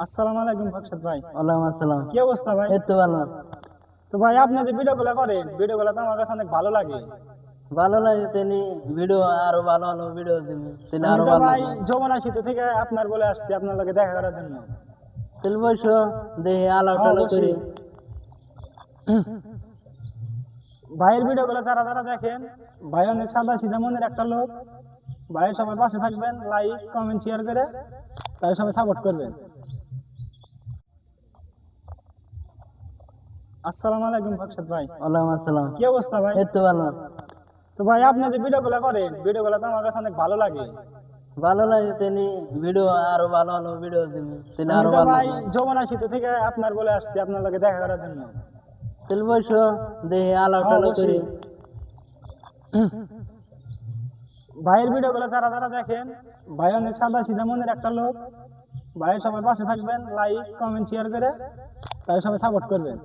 আসসালামু আলাইকুম ফাকসাদ ভাই। ওয়ালাইকুম আসসালাম। কি অবস্থা ভাই? এই তো ভালো। তো ভাই আপনি যে ভিডিওগুলো করেন, ভিডিওগুলো তো আমার কাছে অনেক ভালো লাগে। ভালো লাগে তেনি ভিডিও আরো ভালো ভালো ভিডিও দিবি তাহলে আমি আরো তো ভালো ভাই লাগবে। যমুনা সেতু থেকে আপনার বলে আসছি আপনার লগে দেখা করার জন্য। তাহলে বসো দেখে আলাপ হ্যাঁ, টালাপ করি। অবশ্যই। ভাইয়ের ভিডিওগুলো যারা যারা দেখেন, ভাই অনেক সাদা সিধা মনের একটা লোক। ভাইয়ের সবার পাশে থাকবেন, লাইক কমেন্ট শেয়ার করে তাই সবাই সাপোর্ট করবেন। আসসালামু আলাইকুম ফাকসাদ ভাই। ওয়ালাইকুম আসসালাম। কি অবস্থা ভাই? এই তো ভালো। তো ভাই আপনি যে ভিডিওগুলো করেন, ভিডিওগুলো তো আমার কাছে অনেক ভালো লাগে। ভালো লাগে তেনি ভিডিও আরো ভালো ভালো ভিডিও দিবি তাহলে আমি আরো তো ভালো ভাই লাগবে। যমুনা সেতু থেকে আপনার বলে আসছি আপনার লগে দেখা করার জন্য। তাহলে বসো দেখে আলাপ হ্যাঁ, টালাপ করি। অবশ্যই। ভাইয়ের ভিডিওগুলো যারা যারা দেখেন, ভাই অনেক সাদা সিধা মনের একটা লোক। ভাইয়ের সবার পাশে থাকবেন, লাইক কমেন্ট শেয়ার করে তাই সবাই সাপোর্ট করবেন।